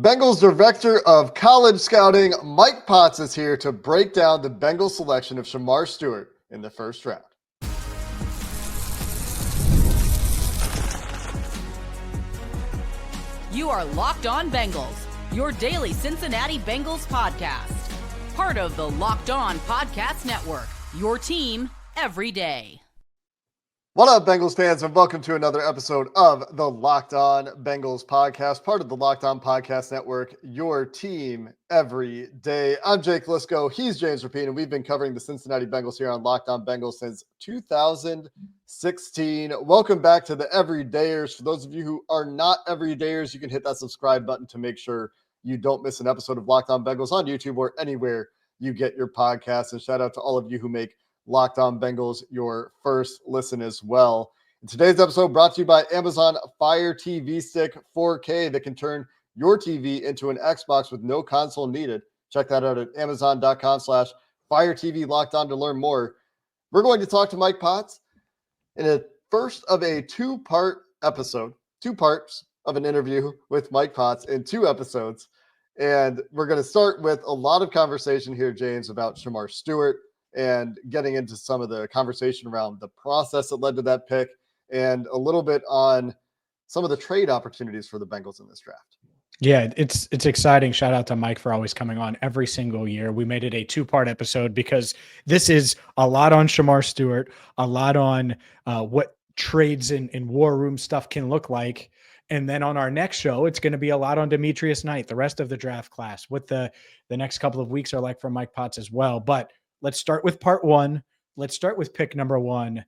Bengals Director of College Scouting, Mike Potts, is here to break down the Bengals selection of Shamar Stewart in the first round. You are Locked On Bengals, your daily Cincinnati Bengals podcast. Part of the Locked On Podcast Network, your team every day. What up, Bengals fans, and welcome to another episode of the Locked On Bengals podcast, part of the Locked On Podcast Network, your team every day. I'm Jake Liscow. He's James Rapien, and we've been covering the Cincinnati Bengals here on Locked On Bengals since 2016. Welcome back to the Everydayers. For those of you who are not Everydayers, you can hit that subscribe button to make sure you don't miss an episode of Locked On Bengals on YouTube or anywhere you get your podcasts. And shout out to all of you who make Locked On Bengals your first listen as well. In today's episode, brought to you by Amazon Fire TV Stick 4K that can turn your TV into an Xbox with no console needed. Check that out at amazon.com/Fire TV Locked On to learn more. We're going to talk to Mike Potts in a first of a two-part episode, two parts of an interview with Mike Potts in two episodes. And we're going to start with a lot of conversation here, James, about Shamar Stewart, and getting into some of the conversation around the process that led to that pick and a little bit on some of the trade opportunities for the Bengals in this draft. Yeah, it's exciting. Shout out to Mike for always coming on every single year. We made it a two-part episode because this is a lot on Shamar Stewart, a lot on what trades and war room stuff can look like. And then on our next show, it's going to be a lot on Demetrius Knight, the rest of the draft class, what the next couple of weeks are like for Mike Potts as well. But let's start with part one. Let's start with pick number one.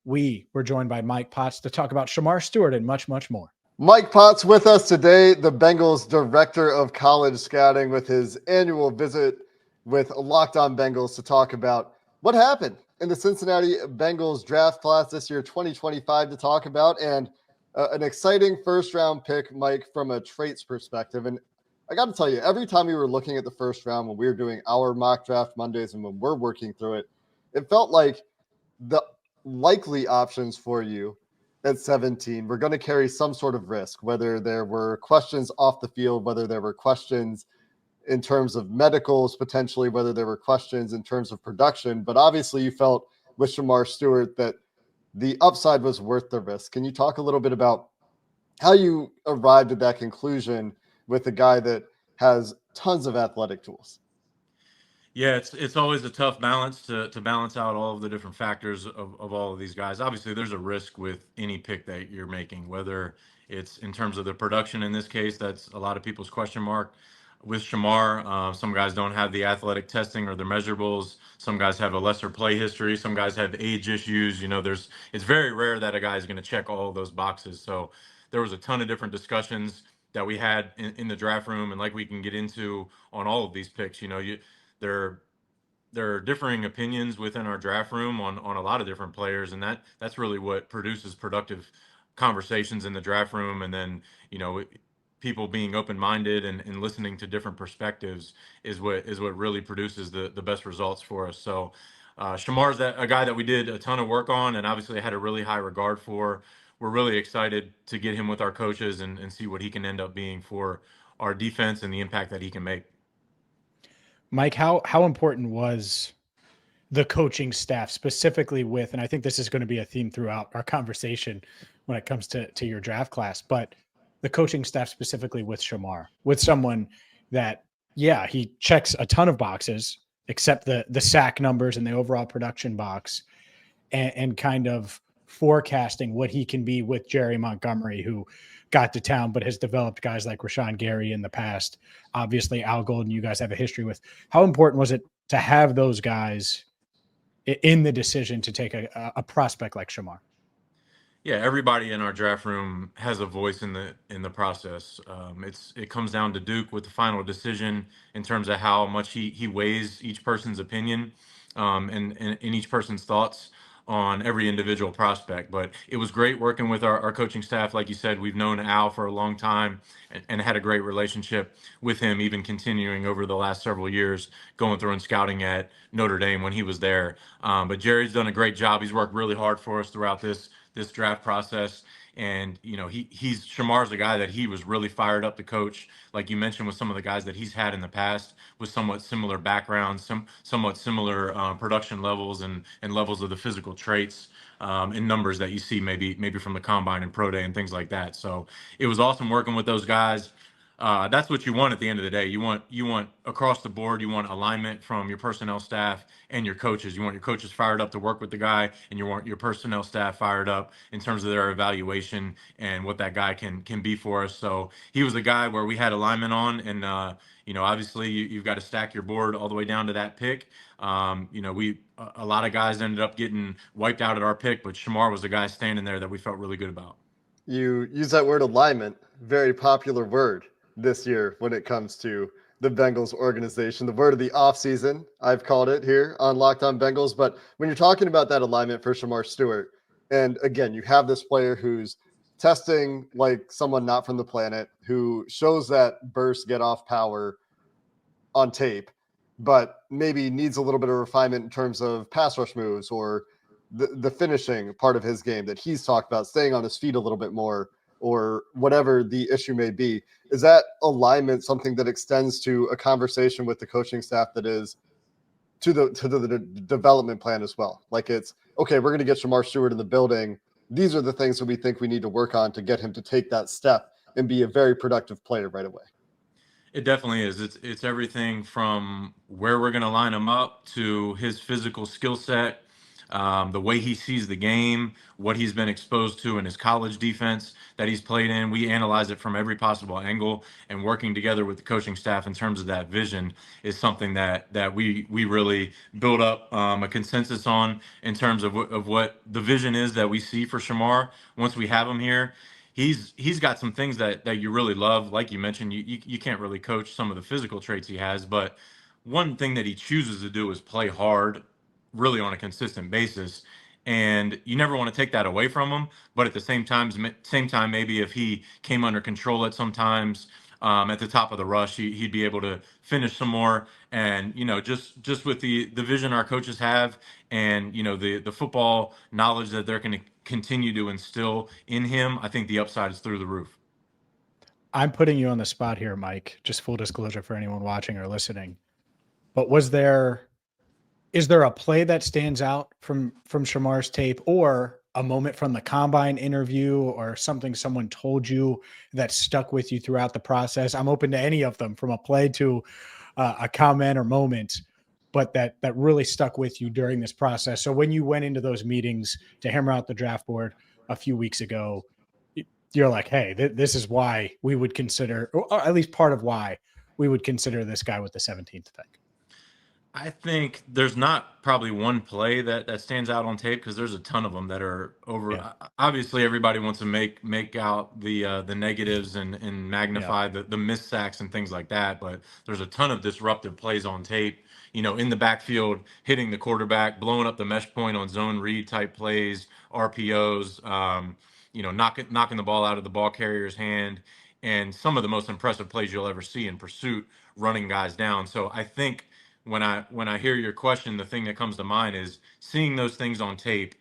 We were joined by Mike Potts to talk about Shamar Stewart and much, much more. Mike Potts with us today, the Bengals Director of College Scouting, with his annual visit with Locked On Bengals to talk about what happened in the Cincinnati Bengals draft class this year, 2025, to talk about, and an exciting first-round pick, Mike, from a traits perspective. And I got to tell you, every time we were looking at the first round when we were doing our mock draft Mondays and when we're working through it, it felt like the likely options for you at 17 were going to carry some sort of risk, whether there were questions off the field, whether there were questions in terms of medicals, potentially, whether there were questions in terms of production. But obviously you felt with Shamar Stewart that the upside was worth the risk. Can you talk a little bit about how you arrived at that conclusion with a guy that has tons of athletic tools? Yeah, it's always a tough balance to balance out all of the different factors of all of these guys. Obviously, there's a risk with any pick that you're making, whether it's in terms of the production. In this case, that's a lot of people's question mark. With Shamar, some guys don't have the athletic testing or the measurables. Some guys have a lesser play history. Some guys have age issues. It's very rare that a guy is going to check all of those boxes. So there was a ton of different discussions that we had in the draft room, and like we can get into on all of these picks. There are differing opinions within our draft room on a lot of different players, and that's really what produces productive conversations in the draft room. And then people being open-minded and listening to different perspectives is what really produces the best results for us. So Shamar's a guy that we did a ton of work on, and obviously had a really high regard for. We're really excited to get him with our coaches and see what he can end up being for our defense and the impact that he can make. Mike, how important was the coaching staff specifically with, and I think this is going to be a theme throughout our conversation when it comes to your draft class, but the coaching staff specifically with Shamar, with someone that, yeah, he checks a ton of boxes, except the sack numbers and the overall production box, and kind of forecasting what he can be with Jerry Montgomery, who got to town but has developed guys like Rashawn Gary in the past. Obviously, Al Golden, you guys have a history with. How important was it to have those guys in the decision to take a prospect like Shamar? Yeah, everybody in our draft room has a voice in the process. It comes down to Duke with the final decision in terms of how much he weighs each person's opinion and each person's thoughts on every individual prospect. But it was great working with our coaching staff. Like you said, we've known Al for a long time and had a great relationship with him, even continuing over the last several years, going through and scouting at Notre Dame when he was there. But Jerry's done a great job. He's worked really hard for us throughout this draft process. And, he's Shamar's a guy that he was really fired up to coach. Like you mentioned, with some of the guys that he's had in the past with somewhat similar backgrounds, somewhat similar production levels and levels of the physical traits in numbers that you see maybe from the combine and pro day and things like that. So it was awesome working with those guys. That's what you want at the end of the day. You want across the board. You want alignment from your personnel staff and your coaches. You want your coaches fired up to work with the guy, and you want your personnel staff fired up in terms of their evaluation and what that guy can be for us. So he was a guy where we had alignment on, and obviously you've got to stack your board all the way down to that pick. A lot of guys ended up getting wiped out at our pick, but Shamar was the guy standing there that we felt really good about. You use that word alignment, very popular word this year when it comes to the Bengals organization. The word of the offseason, I've called it here on Locked On Bengals. But when you're talking about that alignment for Shamar Stewart, and again, you have this player who's testing like someone not from the planet, who shows that burst get off power on tape, but maybe needs a little bit of refinement in terms of pass rush moves or the finishing part of his game that he's talked about, staying on his feet a little bit more, or whatever the issue may be. Is that alignment something that extends to a conversation with the coaching staff that is to the development plan as well? Like, it's okay, we're going to get Shamar Stewart in the building. These are the things that we think we need to work on to get him to take that step and be a very productive player right away. It definitely is. It's everything from where we're going to line him up to his physical skill set, the way he sees the game, what he's been exposed to in his college defense that he's played in. We analyze it from every possible angle, and working together with the coaching staff in terms of that vision is something that we really build up a consensus on in terms of what the vision is that we see for Shamar once we have him here. He's got some things that you really love. Like you mentioned, you can't really coach some of the physical traits he has, but one thing that he chooses to do is play hard, really on a consistent basis. And you never want to take that away from him. But at the same time, maybe if he came under control at sometimes at the top of the rush, he'd be able to finish some more. And, just with the vision our coaches have and, the football knowledge that they're going to continue to instill in him, I think the upside is through the roof. I'm putting you on the spot here, Mike, just full disclosure for anyone watching or listening. But is there a play that stands out from Shamar's tape, or a moment from the combine interview, or something someone told you that stuck with you throughout the process? I'm open to any of them, from a play to a comment or moment, but that really stuck with you during this process. So when you went into those meetings to hammer out the draft board a few weeks ago, you're like, hey, this is why we would consider, or at least part of why we would consider this guy with the 17th pick. I think there's not probably one play that stands out on tape, because there's a ton of them that are over. Yeah. Obviously, everybody wants to make out the negatives and magnify the missed sacks and things like that. But there's a ton of disruptive plays on tape. In the backfield, hitting the quarterback, blowing up the mesh point on zone read type plays, RPOs. Knocking the ball out of the ball carrier's hand, and some of the most impressive plays you'll ever see in pursuit, running guys down. So I think when I hear your question, the thing that comes to mind is seeing those things on tape.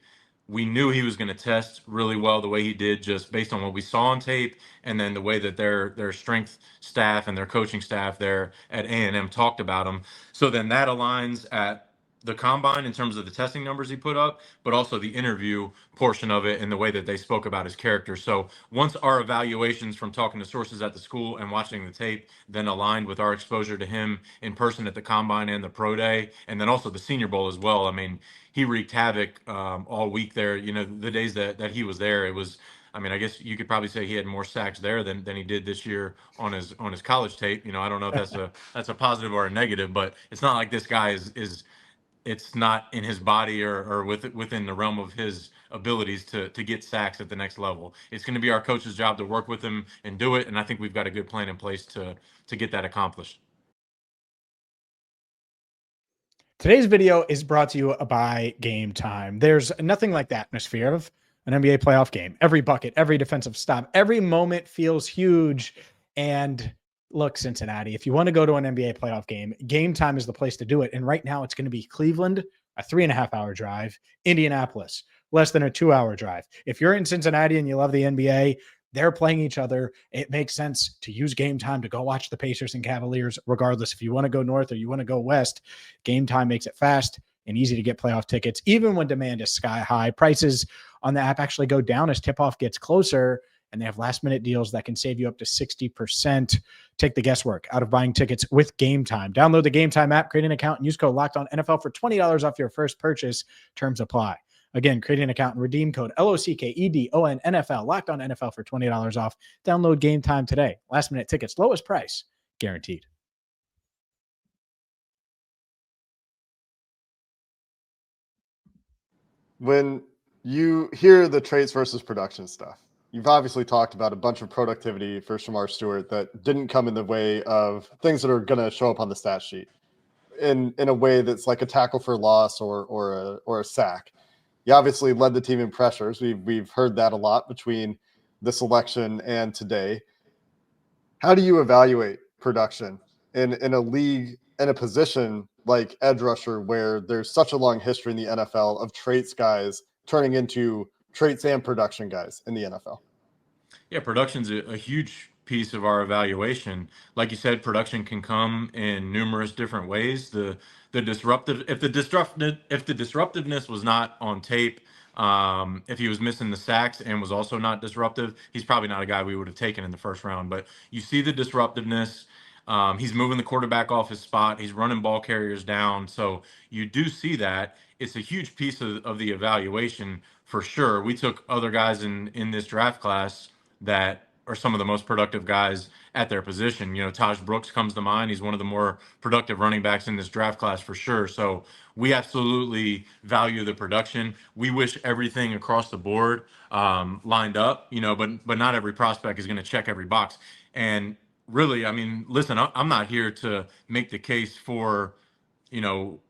We knew he was going to test really well the way he did, just based on what we saw on tape, and then the way that their strength staff and their coaching staff there at A&M talked about him. So then that aligns at the combine in terms of the testing numbers he put up, but also the interview portion of it and the way that they spoke about his character. So once our evaluations from talking to sources at the school and watching the tape then aligned with our exposure to him in person at the combine and the pro day, and then also the Senior Bowl as well. I mean, he wreaked havoc all week there. The days that he was there, it was, I guess you could probably say he had more sacks there than he did this year on his college tape. I don't know if that's a positive or a negative, but it's not like this guy is it's not in his body or within the realm of his abilities to get sacks at the next level. It's going to be our coach's job to work with him and do it, and I think we've got a good plan in place to get that accomplished. Today's video is brought to you by Gametime. There's nothing like the atmosphere of an NBA playoff game. Every bucket, every defensive stop, every moment feels huge. And look, Cincinnati, if you want to go to an NBA playoff game, Gametime is the place to do it. And right now it's going to be Cleveland, a 3.5-hour drive, Indianapolis, less than a 2-hour drive. If you're in Cincinnati and you love the NBA, they're playing each other. It makes sense to use Game Time to go watch the Pacers and Cavaliers, regardless if you want to go north or you want to go west. Game Time makes it fast and easy to get playoff tickets, even when demand is sky high. Prices on the app actually go down as tip-off gets closer, and they have last-minute deals that can save you up to 60%. Take the guesswork out of buying tickets with Game Time. Download the Game Time app, create an account, and use code LOCKEDONNFL for $20 off your first purchase. Terms apply. Again, create an account and redeem code LOCKEDONNFL, Locked On NFL for $20 off. Download Game Time today. Last minute tickets, lowest price, guaranteed. When you hear the traits versus production stuff, you've obviously talked about a bunch of productivity for Shemar Stewart that didn't come in the way of things that are going to show up on the stat sheet in a way that's like a tackle for loss or a sack. He obviously led the team in pressures. We've heard that a lot between the selection and today. How do you evaluate production in a league, in a position like edge rusher, where there's such a long history in the NFL of traits guys turning into traits and production guys in the NFL? Yeah, production's a huge piece of our evaluation. Like you said, production can come in numerous different ways. The disruptive if the disruptiveness was not on tape, if he was missing the sacks and was also not disruptive, he's probably not a guy we would have taken in the first round. But you see the disruptiveness. He's moving the quarterback off his spot. He's running ball carriers down. So you do see that. It's a huge piece of the evaluation for sure. We took other guys in this draft class that are some of the most productive guys at their position. You know, Taj Brooks comes to mind. He's one of the more productive running backs in this draft class for sure. So we absolutely value the production. We wish everything across the board lined up, you know, but not every prospect is going to check every box. And really, I mean, listen, I'm not here to make the case for, you know,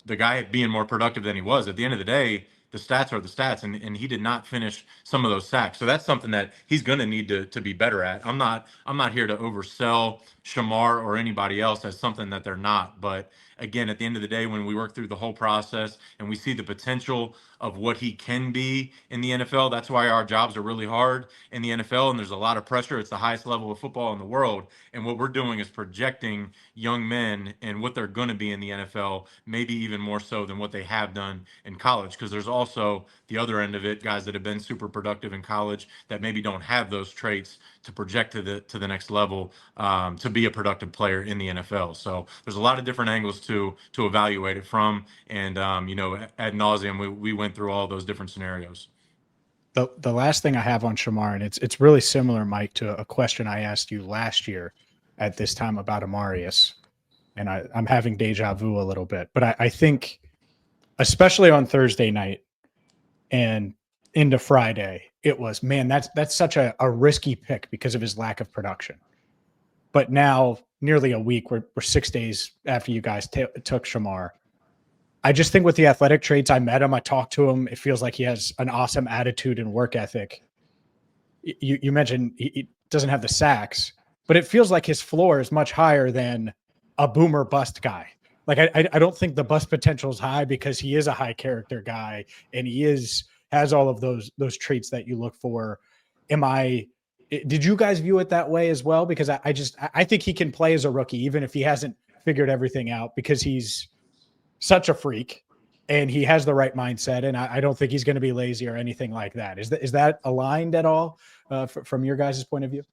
the guy being more productive than he was. At the end of the day, the stats are the stats, and he did not finish some of those sacks. So that's something that he's going to need to be better at. I'm not here to oversell Shamar or anybody else as something that they're not. But again, at the end of the day, when we work through the whole process and we see the potential of what he can be in the NFL, that's why our jobs are really hard in the NFL, and there's a lot of pressure. It's the highest level of football in the world, and what we're doing is projecting young men and what they're going to be in the NFL, maybe even more so than what they have done in college, because there's also the other end of it, guys that have been super productive in college that maybe don't have those traits to project to the next level, to be a productive player in the NFL. So there's a lot of different angles to evaluate it from, and you know, ad nauseum we went through all those different scenarios. The last thing I have on Shamar, and it's really similar, Mike, to a question I asked you last year at this time about Amarius, and I'm having deja vu a little bit, but I think especially on Thursday night and into Friday, it was, man, that's such a risky pick because of his lack of production. But now, nearly a week, we're 6 days after you guys took Shamar. I just think with the athletic traits, I met him, I talked to him. It feels like he has an awesome attitude and work ethic. You mentioned he doesn't have the sacks, but it feels like his floor is much higher than a boomer bust guy. Like I don't think the bust potential is high because he is a high character guy and he has all of those traits that you look for. Did you guys view it that way as well? Because I think he can play as a rookie, even if he hasn't figured everything out, because he's such a freak and he has the right mindset. And I don't think he's going to be lazy or anything like that. Is that aligned at all from your guys' point of view?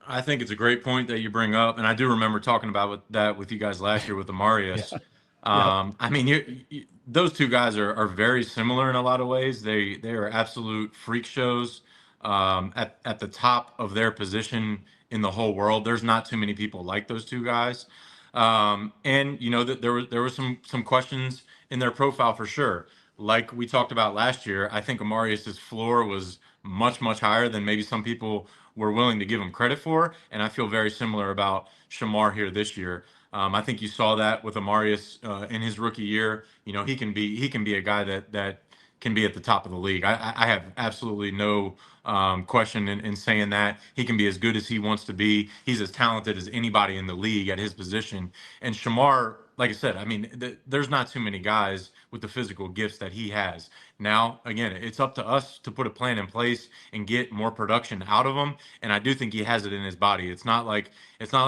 I think it's a great point that you bring up, and I do remember talking about that with you guys last year with Amarius. Yeah. I mean, those two guys are very similar in a lot of ways. They are absolute freak shows at the top of their position in the whole world. There's not too many people like those two guys, and you know that there was some questions in their profile for sure. Like we talked about last year, I think Amarius's floor was much higher than maybe some people were willing to give him credit for, and I feel very similar about Shamar here this year. I think you saw that with Amarius in his rookie year. You know, he can be a guy that can be at the top of the league. I have absolutely no question in saying that. He can be as good as he wants to be. He's as talented as anybody in the league at his position. And Shamar, like I said, I mean, there's not too many guys with the physical gifts that he has. Now, again, it's up to us to put a plan in place and get more production out of him. And I do think he has it in his body. It's not like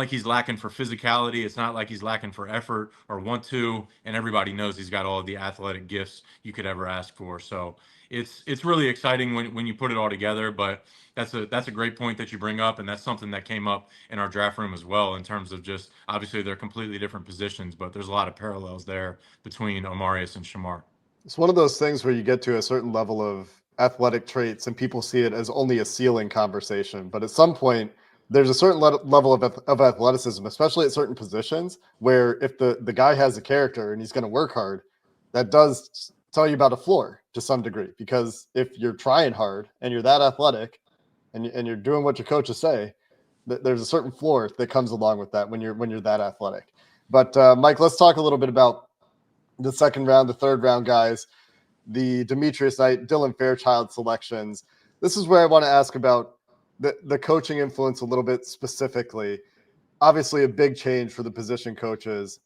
he's lacking for physicality. It's not like he's lacking for effort or want to. And everybody knows he's got all of the athletic gifts you could ever ask for. So it's really exciting when you put it all together. But that's a great point that you bring up, and that's something that came up in our draft room as well, in terms of just obviously they're completely different positions, but there's a lot of parallels there between Omarius and Shamar. It's one of those things where you get to a certain level of athletic traits and people see it as only a ceiling conversation. But at some point, there's a certain level of athleticism, especially at certain positions, where if the guy has a character and he's going to work hard, that does tell you about a floor to some degree. Because if you're trying hard and you're that athletic and you're doing what your coaches say, there's a certain floor that comes along with that when you're that athletic. But Mike, let's talk a little bit about the second round, the third round guys, the Demetrius Knight, Dylan Fairchild selections. This is where I want to ask about the coaching influence a little bit specifically. Obviously, a big change for the position coaches,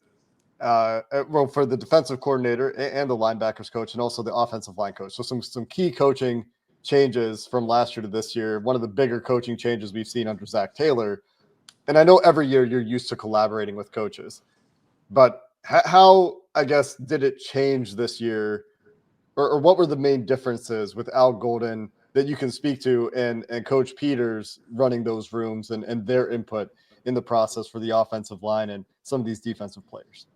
for the defensive coordinator and the linebackers coach, and also the offensive line coach. So some key coaching changes from last year to this year. One of the bigger coaching changes we've seen under Zach Taylor. And I know every year you're used to collaborating with coaches, but how, I guess, did it change this year, or what were the main differences with Al Golden that you can speak to, and Coach Peters running those rooms and their input in the process for the offensive line and some of these defensive players?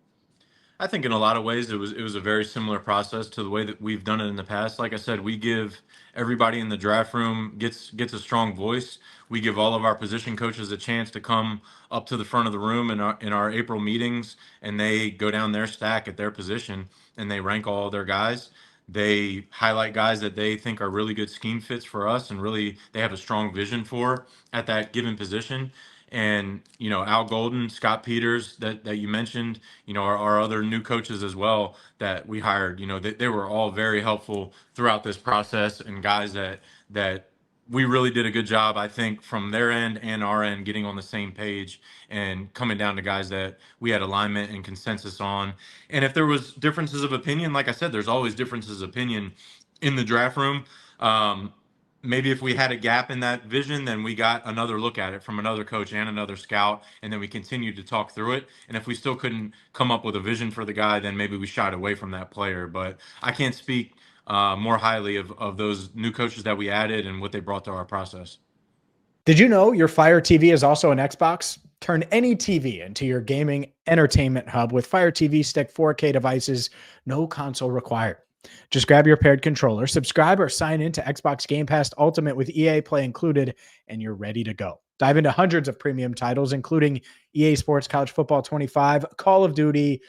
I think in a lot of ways it was a very similar process to the way that we've done it in the past. Like I said, we give everybody in the draft room gets a strong voice. We give all of our position coaches a chance to come up to the front of the room in our April meetings, and they go down their stack at their position and they rank all of their guys. They highlight guys that they think are really good scheme fits for us and really they have a strong vision for at that given position. And, Al Golden, Scott Peters that you mentioned, our other new coaches as well that we hired, they were all very helpful throughout this process, and guys that we really did a good job, I think, from their end and our end, getting on the same page and coming down to guys that we had alignment and consensus on. And if there was differences of opinion, like I said, there's always differences of opinion in the draft room. Maybe if we had a gap in that vision, then we got another look at it from another coach and another scout, and then we continued to talk through it. And if we still couldn't come up with a vision for the guy, then maybe we shied away from that player. But I can't speak more highly of those new coaches that we added and what they brought to our process. Did you know your Fire TV is also an Xbox? Turn any TV into your gaming entertainment hub with Fire TV Stick 4K devices, no console required. Just grab your paired controller, subscribe or sign in to Xbox Game Pass Ultimate with EA Play included, and you're ready to go. Dive into hundreds of premium titles, including EA Sports College Football 25, Call of Duty,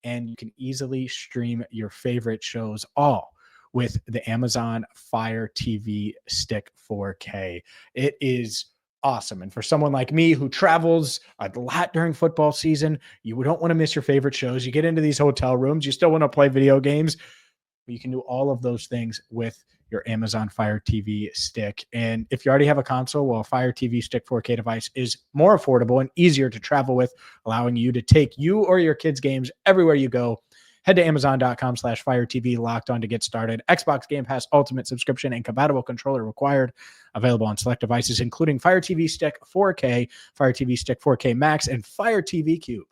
and you can easily stream your favorite shows all with the Amazon Fire TV Stick 4K. It is awesome. And for someone like me who travels a lot during football season, you don't want to miss your favorite shows. You get into these hotel rooms, you still want to play video games. You can do all of those things with your Amazon Fire TV Stick. And if you already have a console, well, a Fire TV Stick 4K device is more affordable and easier to travel with, allowing you to take you or your kids' games everywhere you go. Head to Amazon.com/Fire TV Locked On to get started. Xbox Game Pass Ultimate subscription and compatible controller required. Available on select devices, including Fire TV Stick 4K, Fire TV Stick 4K Max, and Fire TV Cube.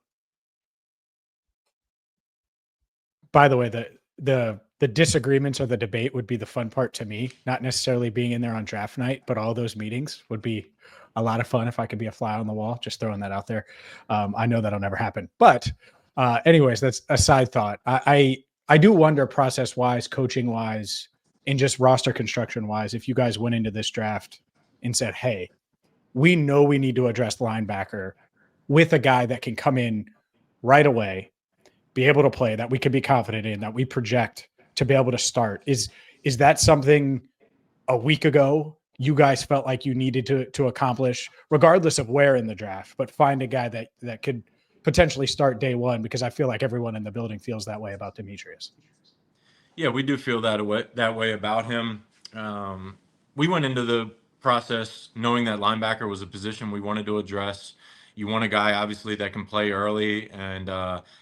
By the way, the disagreements or the debate would be the fun part to me, not necessarily being in there on draft night, but all those meetings would be a lot of fun if I could be a fly on the wall. Just throwing that out there. I know that'll never happen, but anyways, that's a side thought. I do wonder process wise, coaching wise, and just roster construction wise, if you guys went into this draft and said, hey, we know we need to address linebacker with a guy that can come in right away, be able to play, that we could be confident in, that we project to be able to start. Is that something a week ago you guys felt like you needed to accomplish, regardless of where in the draft, but find a guy that could potentially start day one? Because I feel like everyone in the building feels that way about Demetrius. Yeah, we do feel that way about him. We went into the process knowing that linebacker was a position we wanted to address. You want a guy, obviously, that can play early and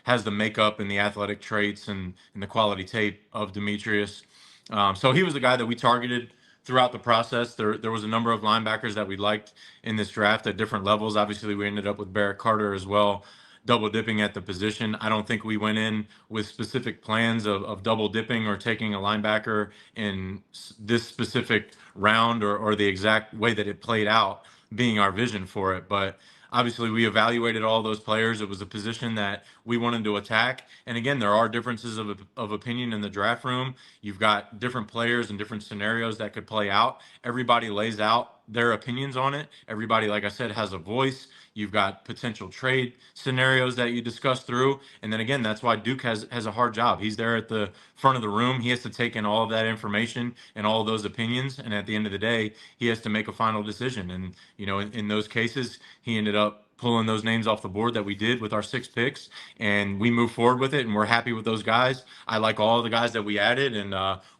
has the makeup and the athletic traits and the quality tape of Demetrius. So he was the guy that we targeted throughout the process. There was a number of linebackers that we liked in this draft at different levels. Obviously, we ended up with Barrett Carter as well, double dipping at the position. I don't think we went in with specific plans of double dipping or taking a linebacker in this specific round or the exact way that it played out being our vision for it. But obviously, we evaluated all those players. It was a position that we wanted to attack. And again, there are differences of opinion in the draft room. You've got different players and different scenarios that could play out. Everybody lays out their opinions on it. Everybody, like I said, has a voice. You've got potential trade scenarios that you discuss through. And then again, that's why Duke has a hard job. He's there at the front of the room. He has to take in all of that information and all of those opinions. And at the end of the day, he has to make a final decision. And, in those cases, he ended up pulling those names off the board that we did with our 6 picks, and we move forward with it, and we're happy with those guys. I like all of the guys that we added, and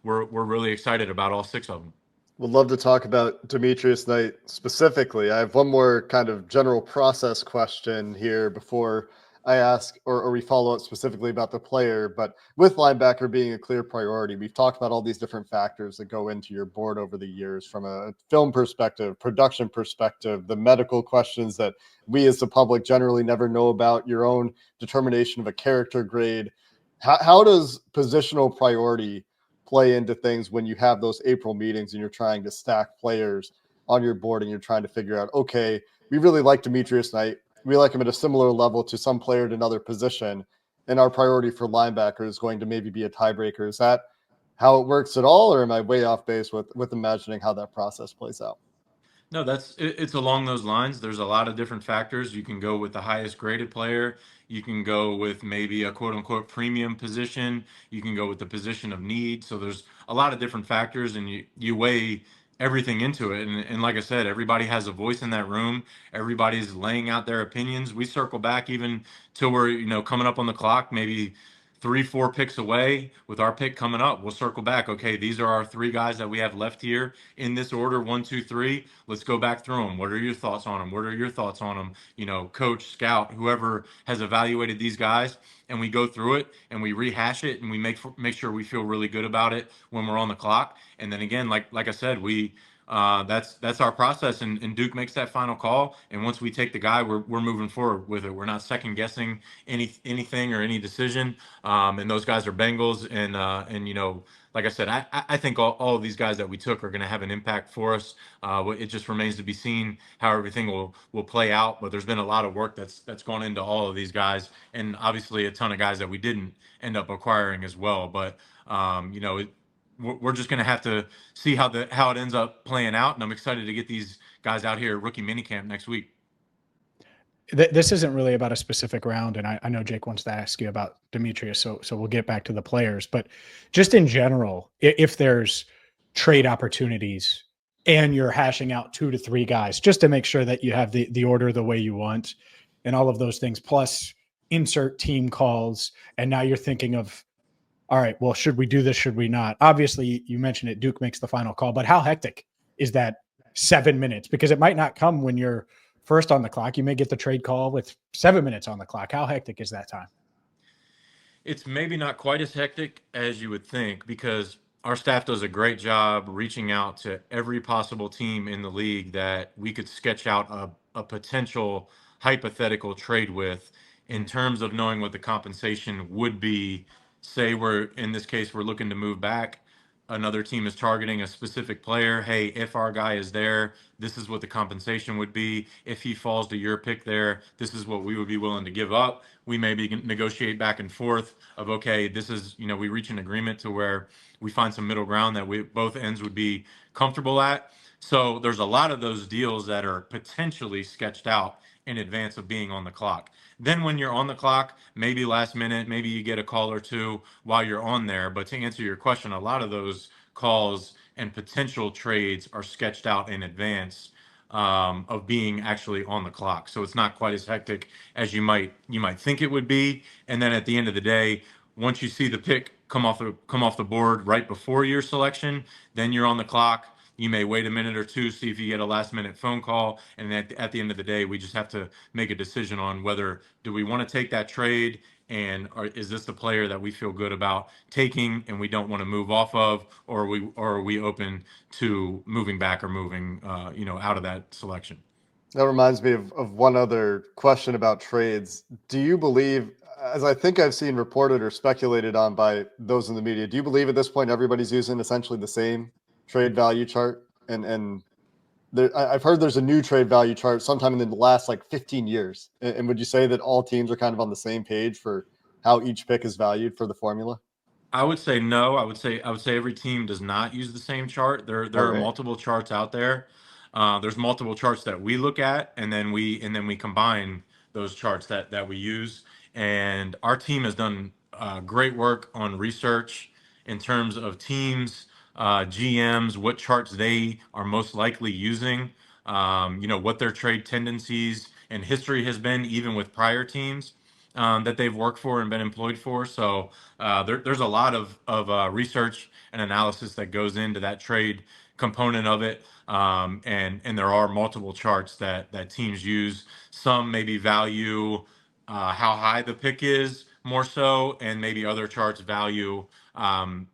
we're really excited about all 6 of them. Would love to talk about Demetrius Knight specifically. I have one more kind of general process question here before I ask or we follow up specifically about the player. But with linebacker being a clear priority, we've talked about all these different factors that go into your board over the years from a film perspective, production perspective, the medical questions that we as the public generally never know about, your own determination of a character grade. How does positional priority play into things when you have those April meetings and you're trying to stack players on your board and you're trying to figure out, okay, we really like Demetrius Knight. We like him at a similar level to some player at another position. And our priority for linebacker is going to maybe be a tiebreaker. Is that how it works at all? Or am I way off base with imagining how that process plays out? No, it's along those lines. There's a lot of different factors. You can go with the highest graded player. You can go with maybe a quote unquote premium position. You can go with the position of need. So there's a lot of different factors, and you weigh everything into it. And like I said, everybody has a voice in that room. Everybody's laying out their opinions. We circle back even till we're, coming up on the clock, maybe 3-4 picks away with our pick coming up. We'll circle back. Okay, these are our 3 guys that we have left here in this order, 1, 2, 3. Let's go back through them. What are your thoughts on them? What are your thoughts on them? Coach, scout, whoever has evaluated these guys, and we go through it and we rehash it and we make sure we feel really good about it when we're on the clock. And then again, like I said, that's our process, and Duke makes that final call. And once we take the guy, we're moving forward with it. We're not second guessing anything or any decision. And those guys are Bengals, and like I said, I think all of these guys that we took are going to have an impact for us. It just remains to be seen how everything will play out. But there's been a lot of work that's gone into all of these guys, and obviously a ton of guys that we didn't end up acquiring as well. But we're just going to have to see how it ends up playing out. And I'm excited to get these guys out here at rookie minicamp next week. This isn't really about a specific round. And I know Jake wants to ask you about Demetrius. So we'll get back to the players, but just in general, if there's trade opportunities and you're hashing out 2 to 3 guys, just to make sure that you have the order the way you want and all of those things, plus insert team calls. And now you're thinking of, all right, well, should we do this? Should we not? Obviously, you mentioned it. Duke makes the final call, but how hectic is that 7 minutes? Because it might not come when you're first on the clock. You may get the trade call with 7 minutes on the clock. How hectic is that time? It's maybe not quite as hectic as you would think, because our staff does a great job reaching out to every possible team in the league that we could sketch out a potential hypothetical trade with, in terms of knowing what the compensation would be. Say in this case, we're looking to move back. Another team is targeting a specific player. Hey, if our guy is there, this is what the compensation would be. If he falls to your pick there, this is what we would be willing to give up. We maybe negotiate back and forth of, okay, this is, we reach an agreement to where we find some middle ground that both ends would be comfortable at. So there's a lot of those deals that are potentially sketched out in advance of being on the clock. Then when you're on the clock, maybe last minute, maybe you get a call or 2 while you're on there. But to answer your question, a lot of those calls and potential trades are sketched out in advance of being actually on the clock. So it's not quite as hectic as you might think it would be. And then at the end of the day, once you see the pick come off the board right before your selection, then you're on the clock. You may wait a minute or two, see if you get a last minute phone call. And at the end of the day, we just have to make a decision on whether do we want to take that trade, and is this the player that we feel good about taking and we don't want to move off of, or are we open to moving back or moving out of that selection. That reminds me of one other question about trades. Do you believe, as I think I've seen reported or speculated on by those in the media, do you believe at this point everybody's using essentially the same trade value chart? And I've heard there's a new trade value chart sometime in the last like 15 years. And would you say that all teams are kind of on the same page for how each pick is valued for the formula? I would say no. I would say every team does not use the same chart. There are Okay. multiple charts out there. There's multiple charts that we look at, and then we combine those charts that we use. And our team has done great work on research in terms of teams, GMs, what charts they are most likely using. What their trade tendencies and history has been, even with prior teams that they've worked for and been employed for. So there's a lot of research and analysis that goes into that trade component of it, and there are multiple charts that teams use. Some maybe value how high the pick is more so, and maybe other charts value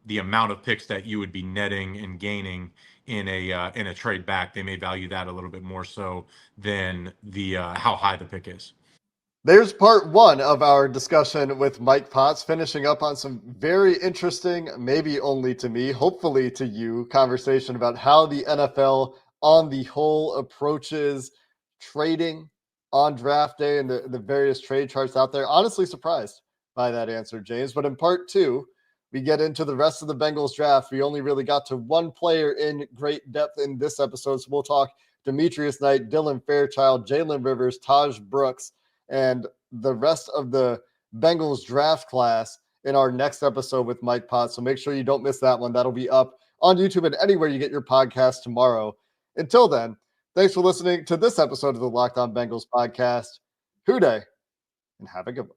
the amount of picks that you would be netting and gaining in a trade back. They may value that a little bit more so than the how high the pick is. There's part one of our discussion with Mike Potts, finishing up on some very interesting, maybe only to me, hopefully to you, conversation about how the NFL on the whole approaches trading on draft day and the various trade charts out there. Honestly surprised by that answer, James. But in part two, we get into the rest of the Bengals draft. We only really got to one player in great depth in this episode. So we'll talk Demetrius Knight, Dylan Fairchild, Jalen Rivers, Taj Brooks, and the rest of the Bengals draft class in our next episode with Mike Potts. So make sure you don't miss that one. That'll be up on YouTube and anywhere you get your podcast tomorrow. Until then, thanks for listening to this episode of the Locked On Bengals podcast. Hoo day, and have a good one.